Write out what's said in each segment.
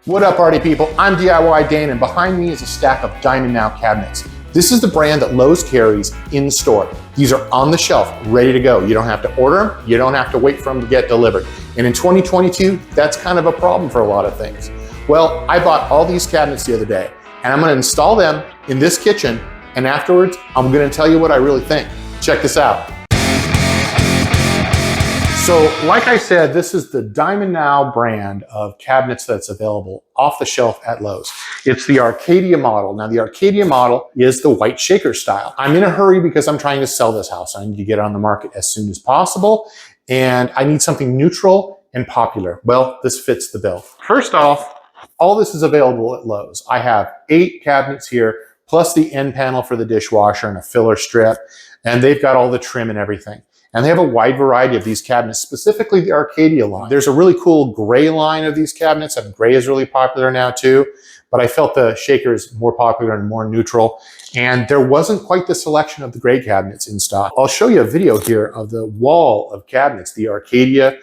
What up, party people? I'm DIY Dane, and behind me is a stack of Diamond Now cabinets. This is the brand that Lowe's carries in store. These are on the shelf, ready to go. You don't have to order them. You don't have to wait for them to get delivered. And in 2022, that's kind of a problem for a lot of things. Well, I bought all these cabinets the other day, and I'm gonna install them in this kitchen, and afterwards, I'm gonna tell you what I really think. Check this out. So, like I said, this is the Diamond Now brand of cabinets that's available off the shelf at Lowe's. It's the Arcadia model. Now, the Arcadia model is the white shaker style. I'm in a hurry because I'm trying to sell this house. I need to get it on the market as soon as possible, and I need something neutral and popular. Well, this fits the bill. First off, all this is available at Lowe's. I have 8 cabinets here, plus the end panel for the dishwasher and a filler strip, and they've got all the trim and everything. And they have a wide variety of these cabinets, specifically the Arcadia line. There's a really cool gray line of these cabinets, and gray is really popular now too, but I felt the shaker is more popular and more neutral. And there wasn't quite the selection of the gray cabinets in stock. I'll show you a video here of the wall of cabinets, the Arcadia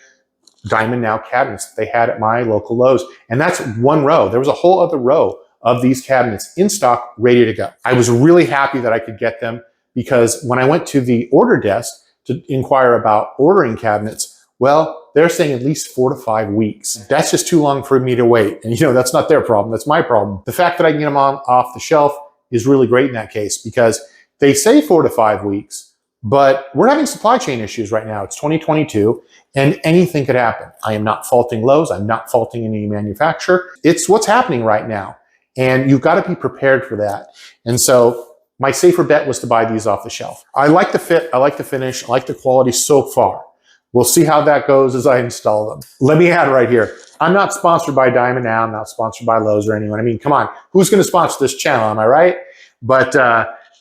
Diamond Now cabinets that they had at my local Lowe's. And that's one row. There was a whole other row of these cabinets in stock, ready to go. I was really happy that I could get them, because when I went to the order desk to inquire about ordering cabinets, well, they're saying at least 4 to 5 weeks. That's just too long for me to wait. And you know, that's not their problem, that's my problem. The fact that I can get them off the shelf is really great in that case, because they say 4 to 5 weeks, but we're having supply chain issues right now. It's 2022, and anything could happen. I am not faulting Lowe's, I'm not faulting any manufacturer. It's what's happening right now, and you've got to be prepared for that. And so, my safer bet was to buy these off the shelf. I like the fit, I like the finish, I like the quality so far. We'll see how that goes as I install them. Let me add right here, I'm not sponsored by Diamond Now, I'm not sponsored by Lowe's or anyone. I mean, come on, who's gonna sponsor this channel, am I right? But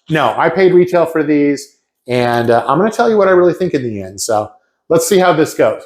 no, I paid retail for these, and I'm gonna tell you what I really think in the end. So let's see how this goes.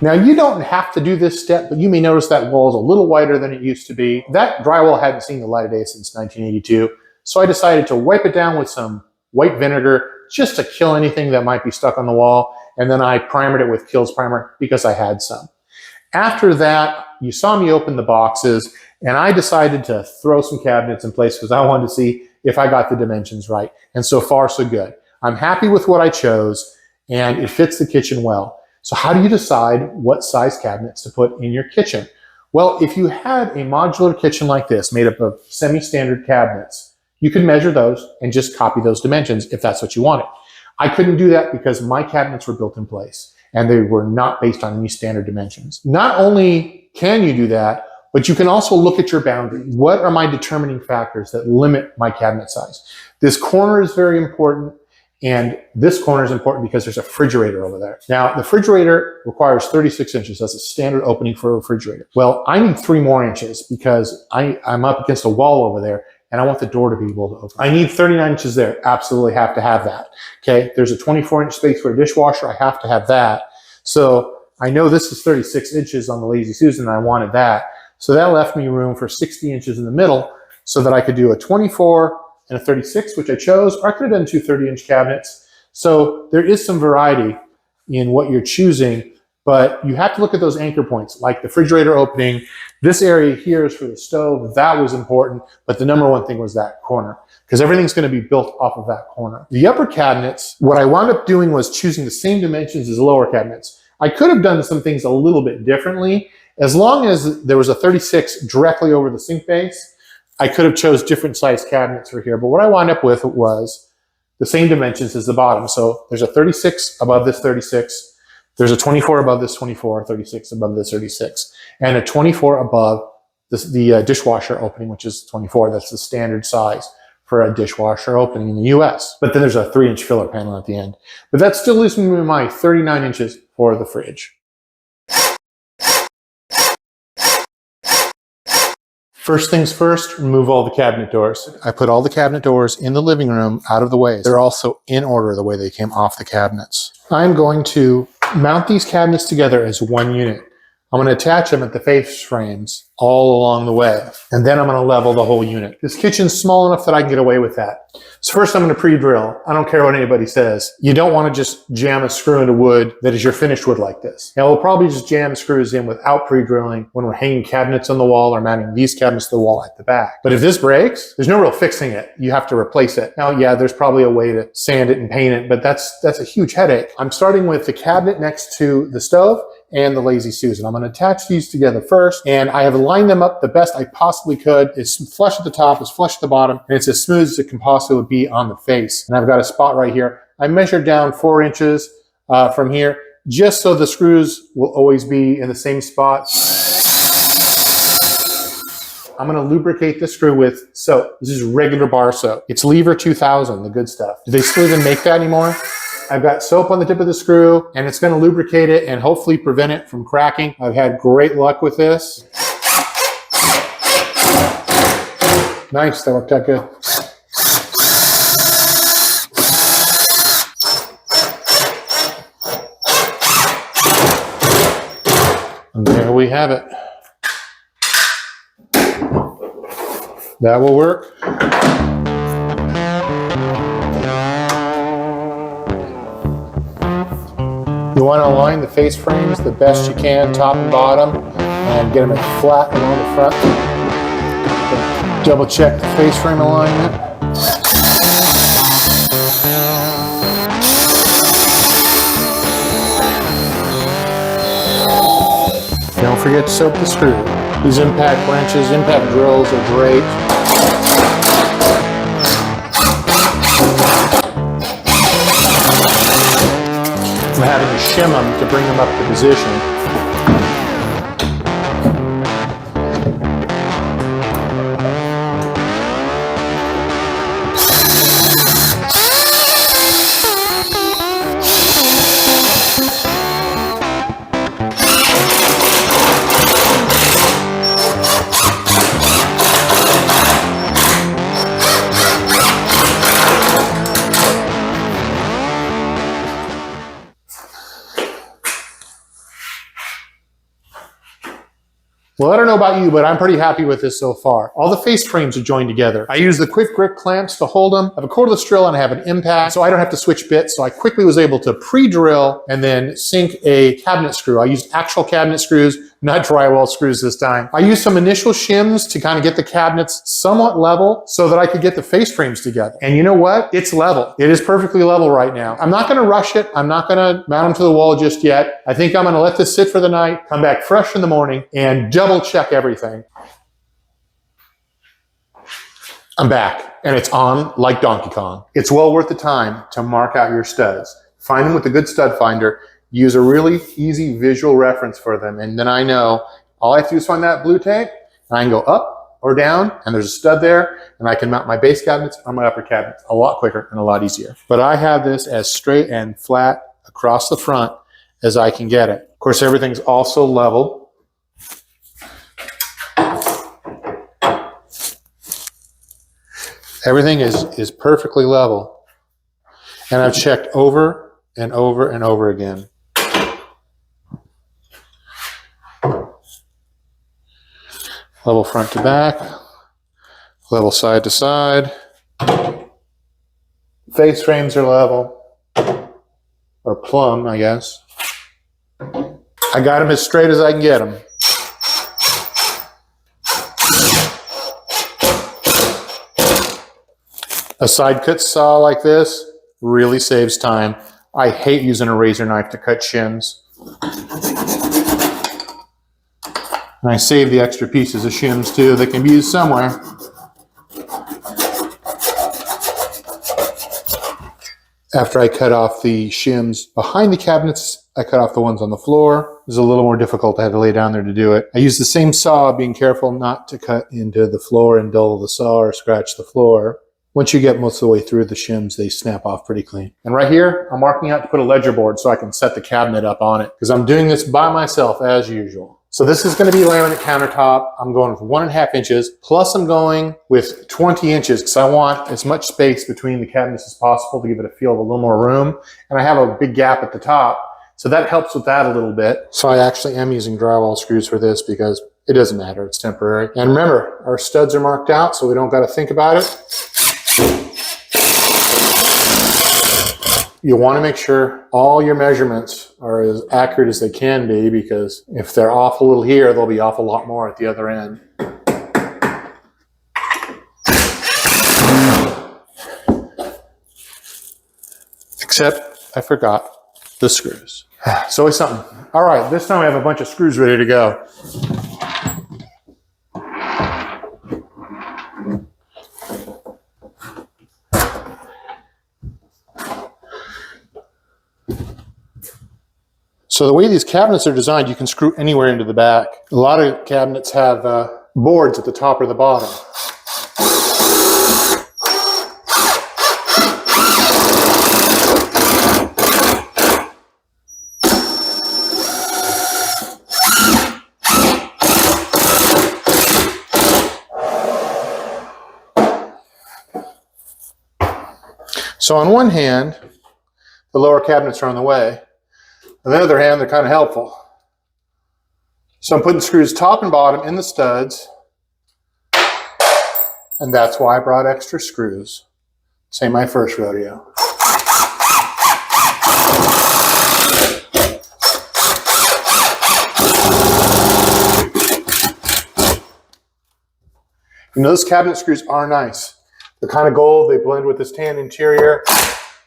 Now, you don't have to do this step, but you may notice that wall is a little wider than it used to be. That drywall hadn't seen the light of day since 1982, so I decided to wipe it down with some white vinegar just to kill anything that might be stuck on the wall, and then I primered it with Kills Primer because I had some. After that, you saw me open the boxes, and I decided to throw some cabinets in place because I wanted to see if I got the dimensions right, and so far so good. I'm happy with what I chose, and it fits the kitchen well. So how do you decide what size cabinets to put in your kitchen? Well, if you had a modular kitchen like this, made up of semi-standard cabinets, you could measure those and just copy those dimensions if that's what you wanted. I couldn't do that because my cabinets were built in place and they were not based on any standard dimensions. Not only can you do that, but you can also look at your boundaries. What are my determining factors that limit my cabinet size? This corner is very important. And this corner is important because there's a refrigerator over there. Now, the refrigerator requires 36 inches. That's a standard opening for a refrigerator. Well, I need 3 more inches because I'm up against a wall over there and I want the door to be able to open. I need 39 inches there. Absolutely have to have that. Okay, there's a 24-inch space for a dishwasher. I have to have that. So I know this is 36 inches on the Lazy Susan and I wanted that. So that left me room for 60 inches in the middle so that I could do a 24 and a 36, which I chose, or I could have done two 30-inch cabinets. So there is some variety in what you're choosing, but you have to look at those anchor points, like the refrigerator opening. This area here is for the stove. That was important, but the number one thing was that corner, because everything's going to be built off of that corner. The upper cabinets, what I wound up doing was choosing the same dimensions as the lower cabinets. I could have done some things a little bit differently. As long as there was a 36 directly over the sink base, I could have chose different size cabinets for here. But what I wound up with was the same dimensions as the bottom. So there's a 36 above this 36. There's a 24 above this 24, 36 above this 36, and a 24 above the dishwasher opening, which is 24. That's the standard size for a dishwasher opening in the US. But then there's a 3-inch filler panel at the end. But that still leaves me with my 39 inches for the fridge. First things first, remove all the cabinet doors. I put all the cabinet doors in the living room out of the way. They're also in order the way they came off the cabinets. I'm going to mount these cabinets together as one unit. I'm going to attach them at the face frames all along the way, and then I'm going to level the whole unit. This kitchen's small enough that I can get away with that. So first I'm going to pre-drill. I don't care what anybody says. You don't want to just jam a screw into wood that is your finished wood like this. Now we'll probably just jam screws in without pre-drilling when we're hanging cabinets on the wall or mounting these cabinets to the wall at the back. But if this breaks, there's no real fixing it. You have to replace it. Now, yeah, there's probably a way to sand it and paint it, but that's a huge headache. I'm starting with the cabinet next to the stove and the Lazy Susan. I'm going to attach these together first, and I have lined them up the best I possibly could. It's flush at the top, it's flush at the bottom, and it's as smooth as it can possibly be on the face. And I've got a spot right here. I measured down 4 inches from here, just so the screws will always be in the same spot. I'm going to lubricate the screw with soap. This is regular bar soap. It's Lever 2000, the good stuff. Do they still even make that anymore? I've got soap on the tip of the screw, and it's going to lubricate it and hopefully prevent it from cracking. I've had great luck with this. Nice, that worked out good. And there we have it. That will work. You want to align the face frames the best you can, top and bottom, and get them as flat along the front. Double check the face frame alignment. Don't forget to soak the screw. These impact wrenches, impact drills are great. I'm having to shim them to bring them up to position. Well, I don't know about you, but I'm pretty happy with this so far. All the face frames are joined together. I use the quick grip clamps to hold them. I have a cordless drill and I have an impact, so I don't have to switch bits. So I quickly was able to pre-drill and then sink a cabinet screw. I used actual cabinet screws, not drywall screws this time. I used some initial shims to kind of get the cabinets somewhat level so that I could get the face frames together. And you know what? It's level. It is perfectly level right now. I'm not going to rush it. I'm not going to mount them to the wall just yet. I think I'm going to let this sit for the night, come back fresh in the morning, and double check everything. I'm back, and it's on like Donkey Kong. It's well worth the time to mark out your studs. Find them with a good stud finder. Use a really easy visual reference for them, and then I know all I have to do is find that blue tape, and I can go up or down, and there's a stud there, and I can mount my base cabinets on my upper cabinets a lot quicker and a lot easier. But I have this as straight and flat across the front as I can get it. Of course, everything's also level. Everything is perfectly level, and I've checked over and over and over again. Level front to back, level side to side. Face frames are level, or plumb, I guess. I got them as straight as I can get them. A side cut saw like this really saves time. I hate using a razor knife to cut shims. And I save the extra pieces of shims too that can be used somewhere. After I cut off the shims behind the cabinets, I cut off the ones on the floor. It was a little more difficult. I had to lay down there to do it. I used the same saw, being careful not to cut into the floor and dull the saw or scratch the floor. Once you get most of the way through the shims, they snap off pretty clean. And right here, I'm marking out to put a ledger board so I can set the cabinet up on it, because I'm doing this by myself as usual. So this is going to be laminate countertop. I'm going with 1.5 inches, plus I'm going with 20 inches because I want as much space between the cabinets as possible to give it a feel of a little more room. And I have a big gap at the top, so that helps with that a little bit. So I actually am using drywall screws for this because it doesn't matter, it's temporary. And remember, our studs are marked out, so we don't got to think about it. You want to make sure all your measurements are as accurate as they can be, because if they're off a little here, they'll be off a lot more at the other end. Except I forgot the screws. It's always something. All right, this time I have a bunch of screws ready to go. So the way these cabinets are designed, you can screw anywhere into the back. A lot of cabinets have boards at the top or the bottom. So on one hand, the lower cabinets are on the way. On the other hand, they're kind of helpful. So I'm putting screws top and bottom in the studs, and that's why I brought extra screws. This ain't my first rodeo. You know, those cabinet screws are nice. They're kind of gold, they blend with this tan interior.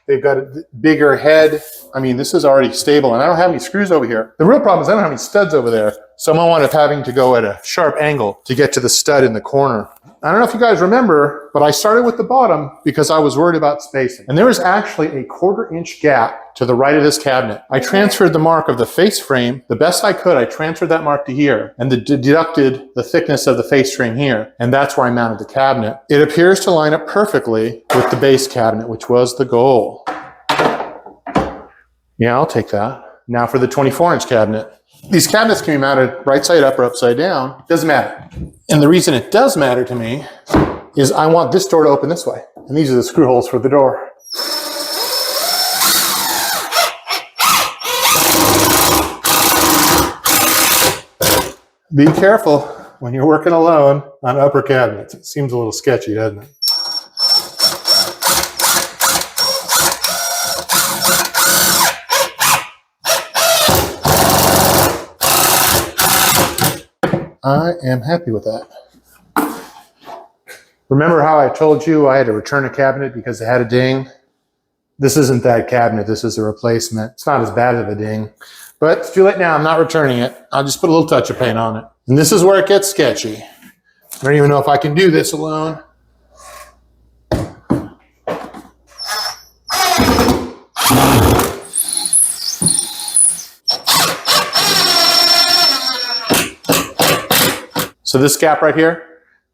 They've got a bigger head. I mean, this is already stable, and I don't have any screws over here. The real problem is I don't have any studs over there, so I'm gonna wind up having to go at a sharp angle to get to the stud in the corner. I don't know if you guys remember, but I started with the bottom because I was worried about spacing. And there is actually a 1/4 inch gap to the right of this cabinet. I transferred the mark of the face frame the best I could. I transferred that mark to here and deducted the thickness of the face frame here. And that's where I mounted the cabinet. It appears to line up perfectly with the base cabinet, which was the goal. Yeah, I'll take that. Now for the 24-inch cabinet. These cabinets can be mounted right side up or upside down. Doesn't matter. And the reason it does matter to me is I want this door to open this way. And these are the screw holes for the door. Be careful when you're working alone on upper cabinets. It seems a little sketchy, doesn't it? I am happy with that. Remember how I told you I had to return a cabinet because it had a ding? This isn't that cabinet, this is a replacement. It's not as bad of a ding, but it's too late now, I'm not returning it. I'll just put a little touch of paint on it. And this is where it gets sketchy. I don't even know if I can do this alone. So this gap right here,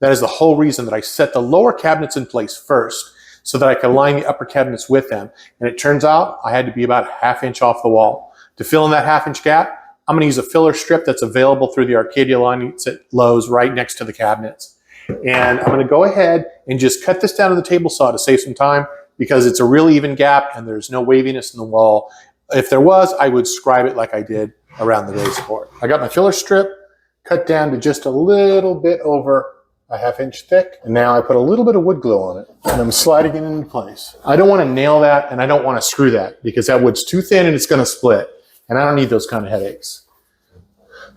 that is the whole reason that I set the lower cabinets in place first so that I could line the upper cabinets with them. And it turns out I had to be about a 1/2 inch off the wall. To fill in that 1/2 inch gap, I'm going to use a filler strip that's available through the Arcadia line. It's at Lowe's right next to the cabinets. And I'm going to go ahead and just cut this down to the table saw to save some time because it's a really even gap and there's no waviness in the wall. If there was, I would scribe it like I did around the base board. I got my filler strip cut down to just a little bit over a 1/2 inch thick. And now I put a little bit of wood glue on it and I'm sliding it into place. I don't want to nail that and I don't want to screw that because that wood's too thin and it's going to split. And I don't need those kind of headaches.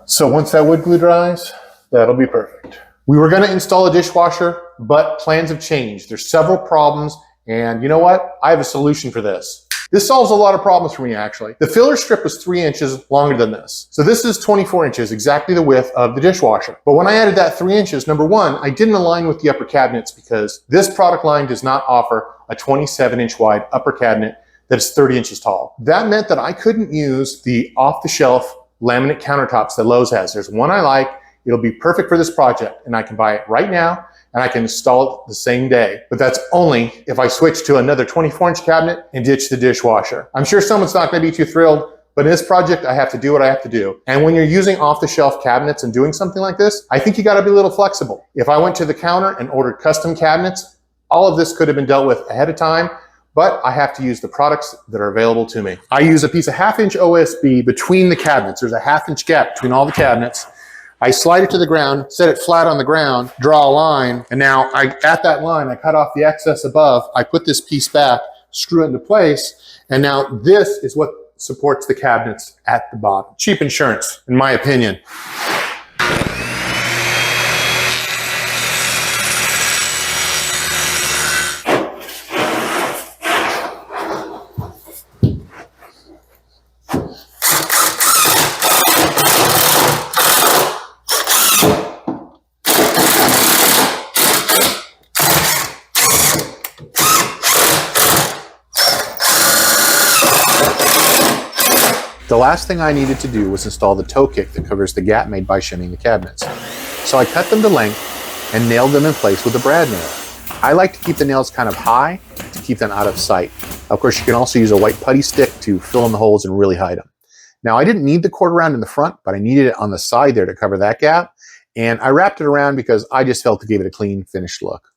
So once that wood glue dries, that'll be perfect. We were going to install a dishwasher, but plans have changed. There's several problems. And you know what? I have a solution for this. This solves a lot of problems for me, actually. The filler strip was 3 inches longer than this. So this is 24 inches, exactly the width of the dishwasher. But when I added that 3 inches, number one, I didn't align with the upper cabinets because this product line does not offer a 27-inch wide upper cabinet that is 30 inches tall. That meant that I couldn't use the off-the-shelf laminate countertops that Lowe's has. There's one I like. It'll be perfect for this project, and I can buy it right now, and I can install it the same day. But that's only if I switch to another 24-inch cabinet and ditch the dishwasher. I'm sure someone's not going to be too thrilled, but in this project, I have to do what I have to do. And when you're using off-the-shelf cabinets and doing something like this, I think you got to be a little flexible. If I went to the counter and ordered custom cabinets, all of this could have been dealt with ahead of time, but I have to use the products that are available to me. I use a piece of 1/2 inch OSB between the cabinets. There's a 1/2 inch gap between all the cabinets. I slide it to the ground, set it flat on the ground, draw a line, and now at that line, I cut off the excess above, I put this piece back, screw it into place, and now this is what supports the cabinets at the bottom. Cheap insurance, in my opinion. The last thing I needed to do was install the toe kick that covers the gap made by shimming the cabinets. So I cut them to length and nailed them in place with a brad nail. I like to keep the nails kind of high to keep them out of sight. Of course, you can also use a white putty stick to fill in the holes and really hide them. Now, I didn't need the cord around in the front, but I needed it on the side there to cover that gap. And I wrapped it around because I just felt to give it a clean, finished look.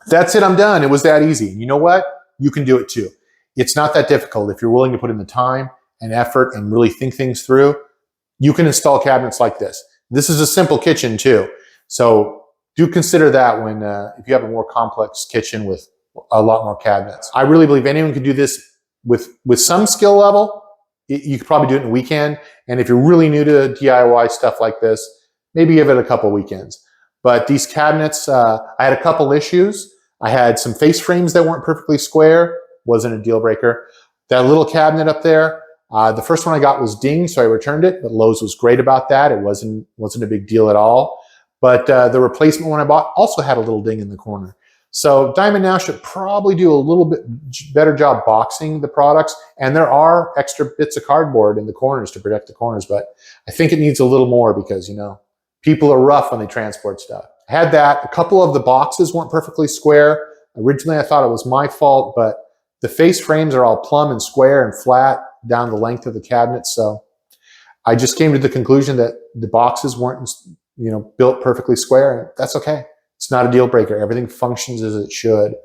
That's it, I'm done. It was that easy. You know what? You can do it too. It's not that difficult. If you're willing to put in the time and effort and really think things through, you can install cabinets like this. This is a simple kitchen too. So do consider that when if you have a more complex kitchen with a lot more cabinets. I really believe anyone can do this with some skill level. You could probably do it in a weekend. And if you're really new to DIY stuff like this, maybe give it a couple weekends. But these cabinets, I had a couple issues. I had some face frames that weren't perfectly square, wasn't a deal breaker. That little cabinet up there, the first one I got was dinged, so I returned it, but Lowe's was great about that. It wasn't a big deal at all. But the replacement one I bought also had a little ding in the corner. So Diamond Now should probably do a little bit better job boxing the products, and there are extra bits of cardboard in the corners to protect the corners, but I think it needs a little more because, you know, people are rough when they transport stuff. I had that. A couple of the boxes weren't perfectly square. Originally, I thought it was my fault, but the face frames are all plumb and square and flat down the length of the cabinet. So I just came to the conclusion that the boxes weren't, you know, built perfectly square. And that's okay. It's not a deal breaker. Everything functions as it should.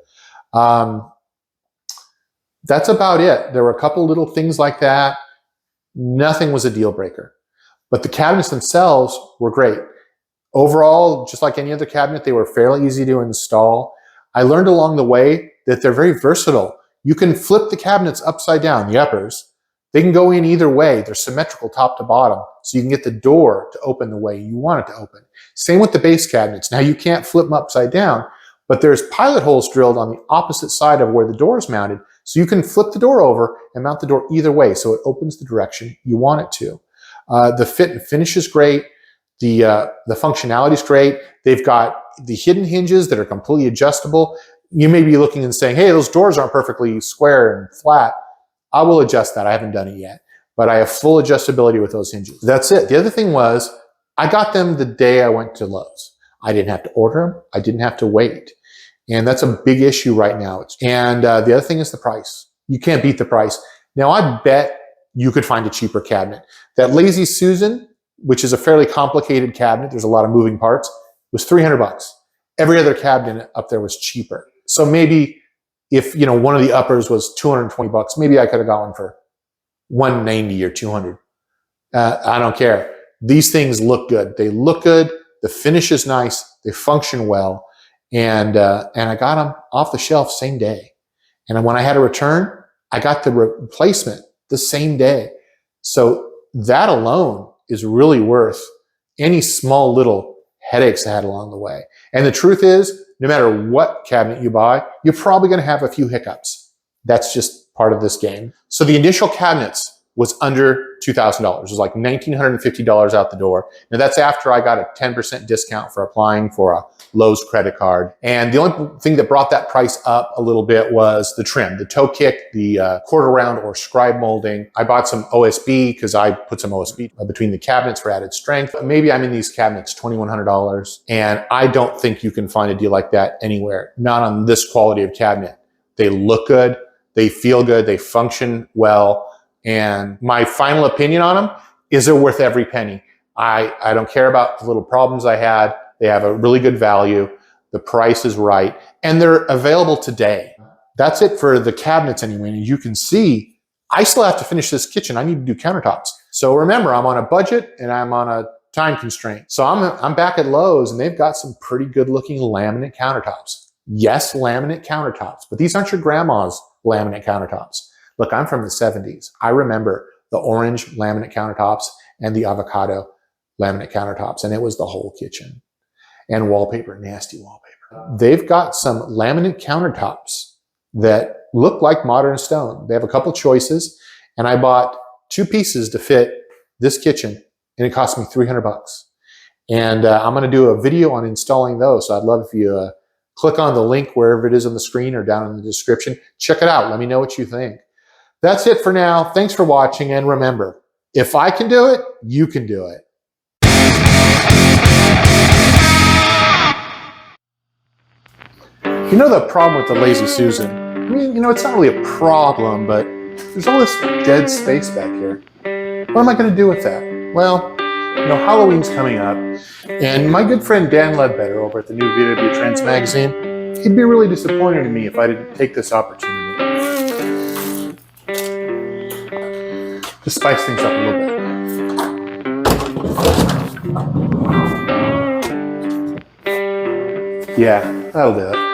That's about it. There were a couple little things like that. Nothing was a deal breaker. But the cabinets themselves were great. Overall, just like any other cabinet, they were fairly easy to install. I learned along the way that they're very versatile. You can flip the cabinets upside down, the uppers. They can go in either way. They're symmetrical top to bottom, so you can get the door to open the way you want it to open. Same with the base cabinets. Now, you can't flip them upside down, but there's pilot holes drilled on the opposite side of where the door is mounted, so you can flip the door over and mount the door either way, so it opens the direction you want it to. The fit and finish is great. The functionality is great. They've got the hidden hinges that are completely adjustable. You may be looking and saying, hey, those doors aren't perfectly square and flat. I will adjust that. I haven't done it yet. but I have full adjustability with those hinges. That's it. The other thing was, I got them the day I went to Lowe's. I didn't have to order them. I didn't have to wait. And that's a big issue right now. And the other thing is the price. You can't beat the price. Now, I bet you could find a cheaper cabinet. That Lazy Susan, which is a fairly complicated cabinet, there's a lot of moving parts, was $300. Every other cabinet up there was cheaper. So maybe if, you know, one of the uppers was $220, maybe I could have got one for $190 or $200. I don't care. These things look good. They look good. The finish is nice. They function well. And I got them off the shelf same day. And when I had a return, I got the replacement the same day. So that alone is really worth any small little headaches I had along the way. And the truth is, no matter what cabinet you buy, you're probably going to have a few hiccups. That's just part of this game. So the initial cabinets was under $2,000. It was like $1,950 out the door. Now that's after I got a 10% discount for applying for a Lowe's credit card. And the only thing that brought that price up a little bit was the trim, the toe kick, the quarter round or scribe molding. I bought some OSB because I put some OSB between the cabinets for added strength. Maybe I'm in these cabinets $2,100. And I don't think you can find a deal like that anywhere, not on this quality of cabinet. They look good, they feel good, they function well. And my final opinion on them is they're worth every penny. I don't care about the little problems I had. They have a really good value. The price is right. And they're available today. That's it for the cabinets anyway. And you can see, I still have to finish this kitchen. I need to do countertops. So remember, I'm on a budget and I'm on a time constraint. So I'm back at Lowe's and they've got some pretty good looking laminate countertops. Yes, laminate countertops, but these aren't your grandma's laminate countertops. Look, I'm from the 70s. I remember the orange laminate countertops and the avocado laminate countertops, and it was the whole kitchen. And wallpaper, nasty wallpaper. They've got some laminate countertops that look like modern stone. They have a couple choices, and I bought 2 pieces to fit this kitchen, and it cost me $300. And I'm going to do a video on installing those, so I'd love if you click on the link wherever it is on the screen or down in the description. Check it out. Let me know what you think. That's it for now. Thanks for watching, and remember, if I can do it, you can do it. You know the problem with the Lazy Susan? I mean, you know, it's not really a problem, but there's all this dead space back here. What am I going to do with that? Well, you know, Halloween's coming up, and my good friend Dan Ledbetter over at the new VW Trends magazine, he'd be really disappointed in me if I didn't take this opportunity to spice things up a little bit. Yeah, that'll do it.